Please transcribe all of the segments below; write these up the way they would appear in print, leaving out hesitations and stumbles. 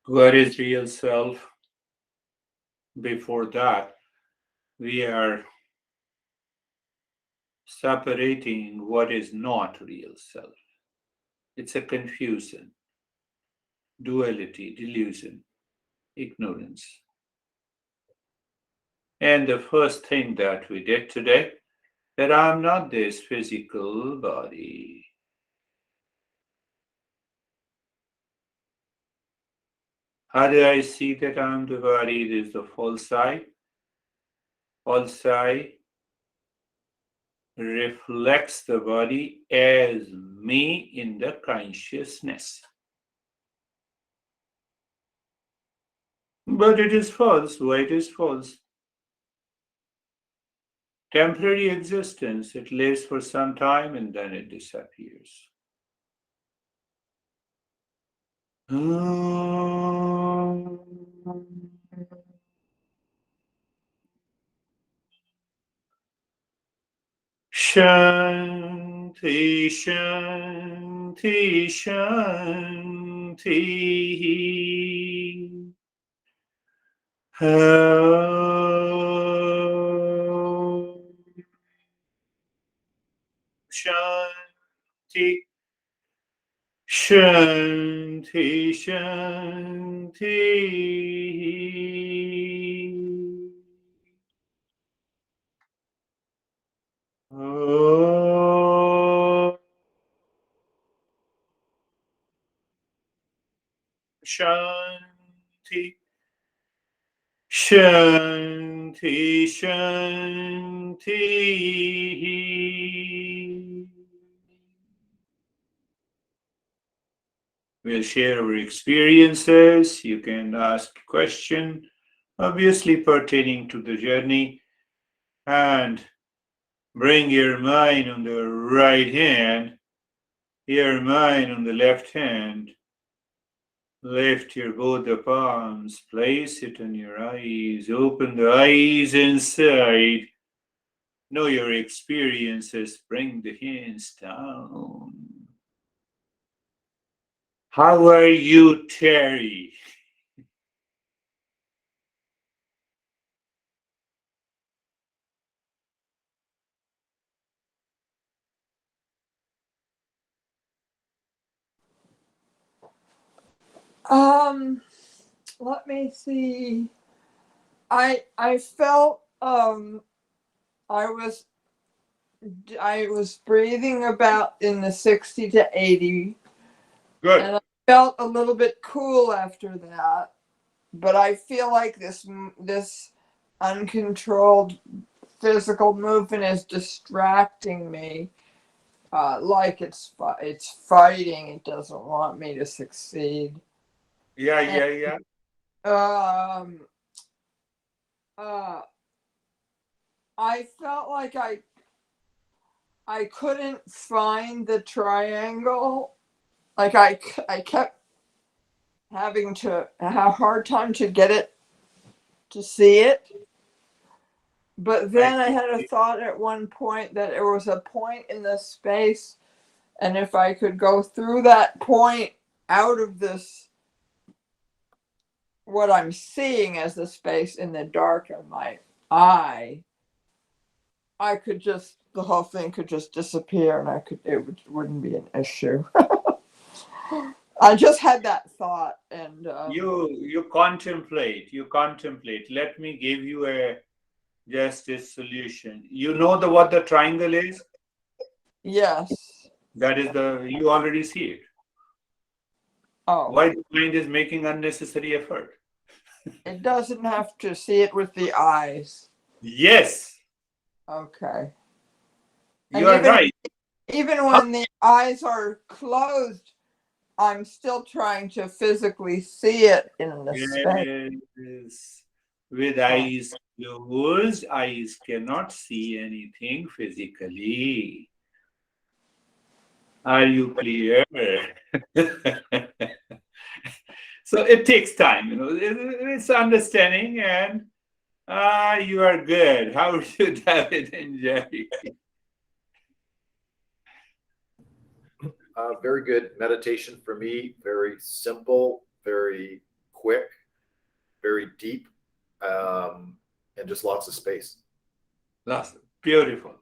What is real self? Before that, we are separating what is not real self. It's a confusion, duality, delusion, ignorance. And the first thing that we did today, that I'm not this physical body. How do I see that I'm the body? This is the false I. False I reflects the body as me in the consciousness. But it is false. Why it is false? Temporary existence. It lives for some time and then it disappears. Shanti, Shanti, Shanti. Shanti, Shanti, Shanti. Oh, Shanti, Shanti, Shanti. We'll share our experiences. You can ask a question, obviously pertaining to the journey, and bring your mind on the right hand, your mind on the left hand. Lift your both the palms, place it on your eyes, open the eyes inside. Know your experiences, bring the hands down. How are you, Terry? Um, Let me see. I felt I was I was breathing about in the 60 to 80, Good. and I felt a little bit cool after that. But I feel like this uncontrolled physical movement is distracting me. Like it's fighting. It doesn't want me to succeed. Yeah, And yeah, yeah. um, uh, I felt like I couldn't find the triangle. Like I kept having to have a hard time to get it to see it. But I then I had a thought at one point that there was a point in the space, and if I could go through that point out of this, what I'm seeing as the space in the dark of my eye, I could just the whole thing could just disappear, and wouldn't be an issue. I just had that thought, and you contemplate, you contemplate. Let me give you a justice solution. You know the what the triangle is? yes. That is the you already see it. Oh, Why the mind is making unnecessary effort? it doesn't have to see it with the eyes. Yes, Okay. you And are right. even How when the eyes are closed, I'm still trying to physically see it in the space. yes. With Oh, eyes closed, eyes cannot see anything physically. Are you clear? So it takes time, it's understanding, and you are good. How should David enjoy? Very good meditation for me. Very simple, very quick, very deep, and just lots of space. That's beautiful.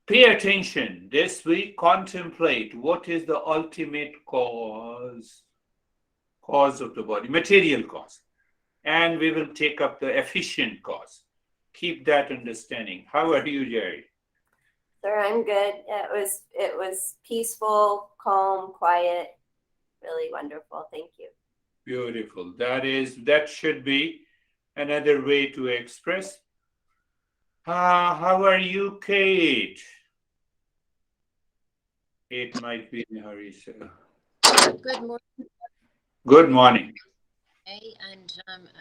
Pay attention. This week, contemplate what is the ultimate cause of the body, material cause. And we will take up the efficient cause. Keep that understanding. How are you, Jerry? Sir, I'm good. It was peaceful, calm, quiet, really wonderful. Thank you. Beautiful. That should be another way to express. How are you, Kate? Kate might be in a hurry, so. Good morning. Good morning. And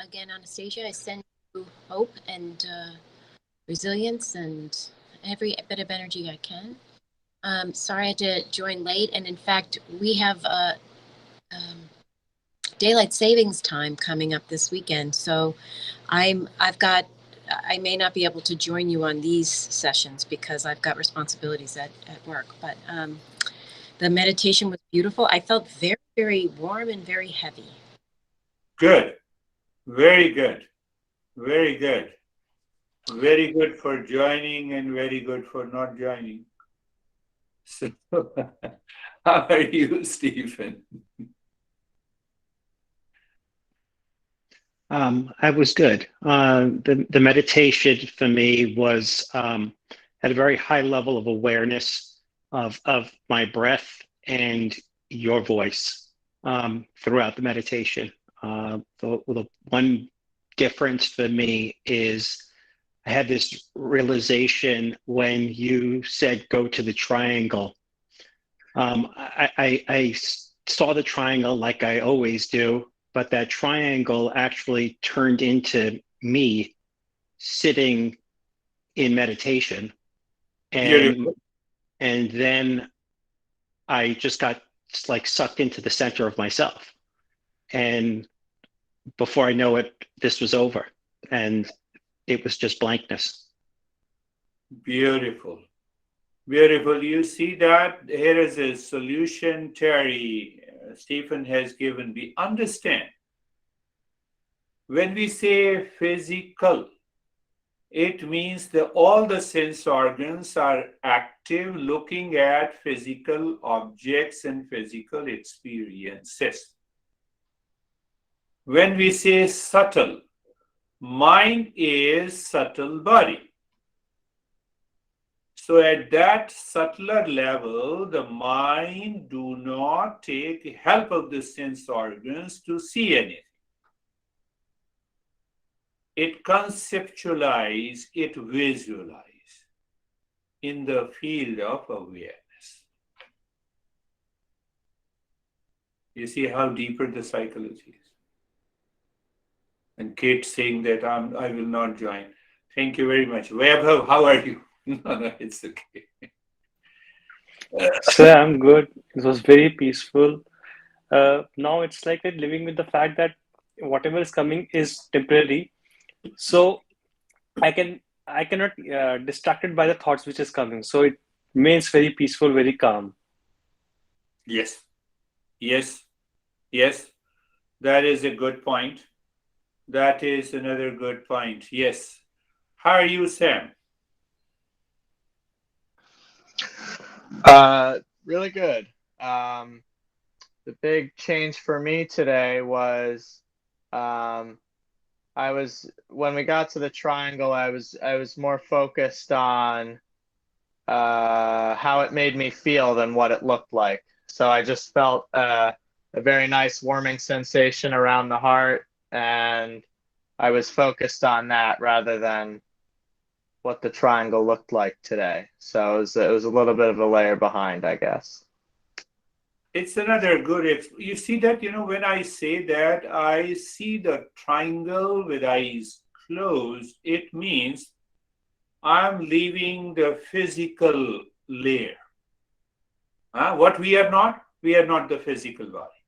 again, Anastasia, I send you hope and resilience and every bit of energy I can. Sorry I had to join late, and in fact, we have daylight savings time coming up this weekend, so I may not be able to join you on these sessions because I've got responsibilities at work. But the meditation was beautiful. I felt very, very warm and very heavy. Good. Very good. Very good. Very good for joining and very good for not joining. So, how are you, Stephen? I was good. The meditation for me was at a very high level of awareness of my breath and your voice throughout the meditation. The one difference for me is I had this realization when you said go to the triangle. I saw the triangle like I always do, but that triangle actually turned into me sitting in meditation. And then I just got like sucked into the center of myself. And before I know it, this was over. And it was just blankness. Beautiful. Beautiful. You see that? Here is a solution Terry Stephen has given. We understand. When we say physical, it means that all the sense organs are active, looking at physical objects and physical experiences. When we say subtle, mind is subtle body. So at that subtler level, the mind do not take help of the sense organs to see anything. It conceptualize, it visualize in the field of awareness. You see how deeper the psychology is. And Kate saying that I will not join. Thank you very much. Vaibhav, how are you? No, it's okay. So I'm good. It was very peaceful. Now it's like we're living with the fact that whatever is coming is temporary. So I cannot distracted by the thoughts which is coming. So it remains very peaceful, very calm. Yes. Yes. Yes. That is a good point. That is another good point. Yes. How are you, Sam? Really good. The big change for me today was when we got to the triangle, I was more focused on how it made me feel than what it looked like. So I just felt a very nice warming sensation around the heart, and I was focused on that rather than what the triangle looked like today. So it was a little bit of a layer behind, I guess. It's another good, you see that, when I say that I see the triangle with eyes closed, it means I'm leaving the physical layer. What we are not the physical body.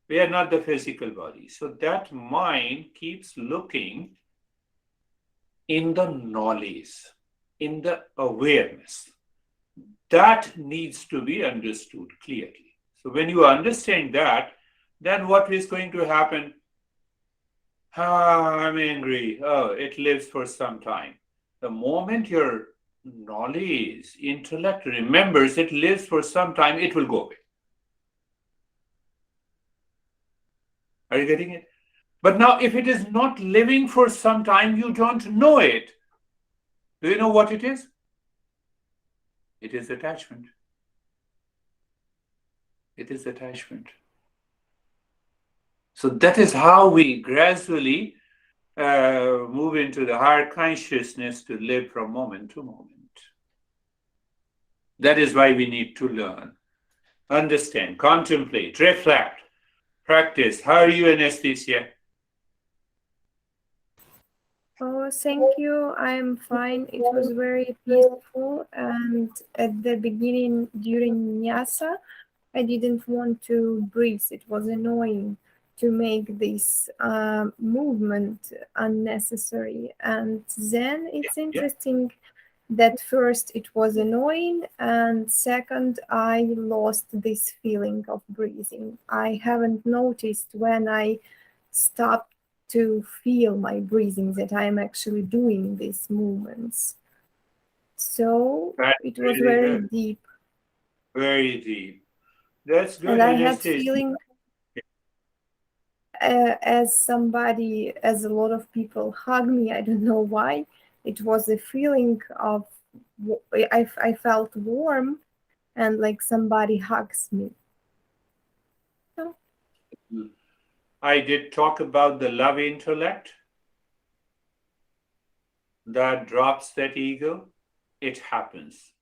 We are not the physical body. So that mind keeps looking in the knowledge, in the awareness. That needs to be understood clearly. So when you understand that, then what is going to happen? I'm angry. Oh, it lives for some time. The moment your knowledge, intellect remembers it lives for some time, it will go away. Are you getting it? But now, if it is not living for some time, you don't know it. Do you know what it is? It is attachment. It is attachment. So that is how we gradually move into the higher consciousness to live from moment to moment. That is why we need to learn, understand, contemplate, reflect, practice. How are you, Anesthesia? Oh, thank you. I'm fine. It was very peaceful. And at the beginning, during Nyasa, I didn't want to breathe. It was annoying to make this movement unnecessary. And then it's interesting that first it was annoying, and second, I lost this feeling of breathing. I haven't noticed when I stopped to feel my breathing that I'm actually doing these movements. So That's it was really very good. deep. Very deep. That's good, And I had Anesthesia. feeling as a lot of people hug me. I don't know why. It was a feeling of, I felt warm and like somebody hugs me. So, I did talk about the love intellect that drops that ego. It happens.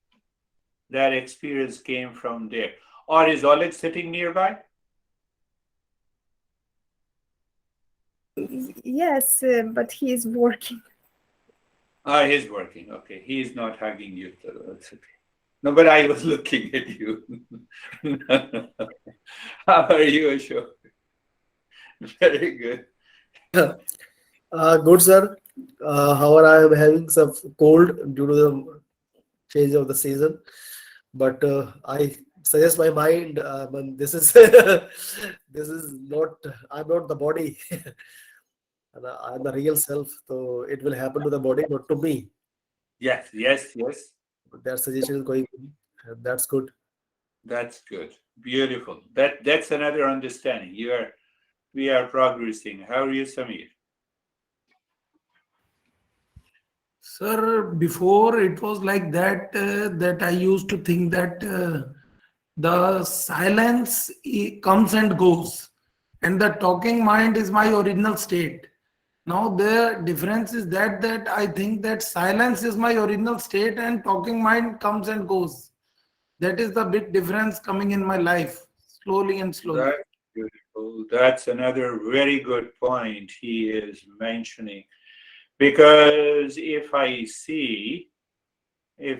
That experience came from there. Or is Oleg sitting nearby? yes, but he is working. He's working. Okay. He's not hugging you. That's okay. No, but I was looking at you. How are you, Ashok? Very good. Good, sir. However, I am having some cold due to the change of the season, but I suggest my mind. This is this is not. I'm not the body, and I'm the real self. So it will happen to the body, not to me. Yes, yes, yes. But that suggestion is going. That's good. That's good. Beautiful. That's another understanding. We are progressing. How are you, Samir? Sir, before it was like that, that I used to think that the silence comes and goes, and the talking mind is my original state. Now the difference is that I think that silence is my original state and talking mind comes and goes. That is the big difference coming in my life, slowly and slowly. That's beautiful. That's another very good point he is mentioning. Because if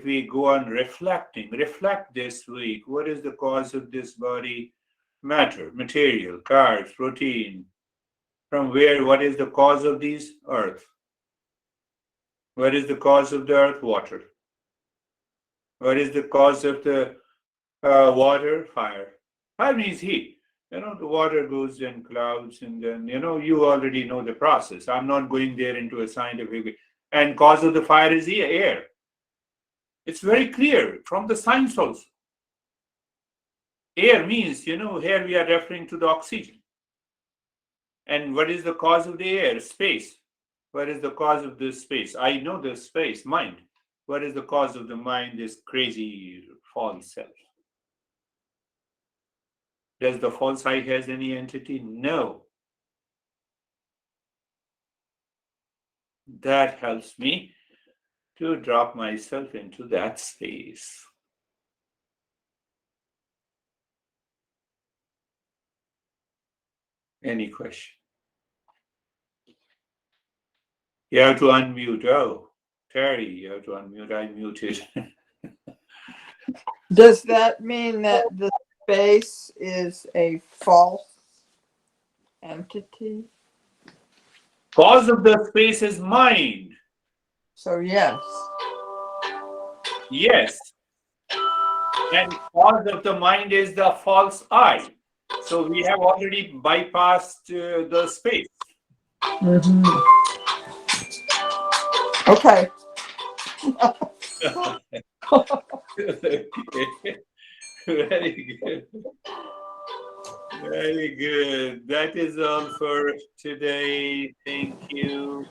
we go on reflect this week, what is the cause of this body? Matter, material, carbs, protein. From where, what is the cause of these? Earth. What is the cause of the earth? Water. What is the cause of the water? Fire. Fire means heat. The water goes in clouds, and then, you already know the process. I'm not going there into a scientific. And cause of the fire is air. It's very clear from the science also. Air means, here we are referring to the oxygen. And what is the cause of the air? Space. What is the cause of this space? I know the space, mind. What is the cause of the mind? This crazy false self. Does the false I has any entity? No. That helps me to drop myself into that space. Any question? You have to unmute. Oh, Terry, you have to unmute. I muted. Does that mean that the space is a false entity? Cause of the space is mind. So yes. Yes. And cause of the mind is the false I. So we have already bypassed the space. Mhm. Okay. Okay. Very good. Very good. That is all for today. Thank you.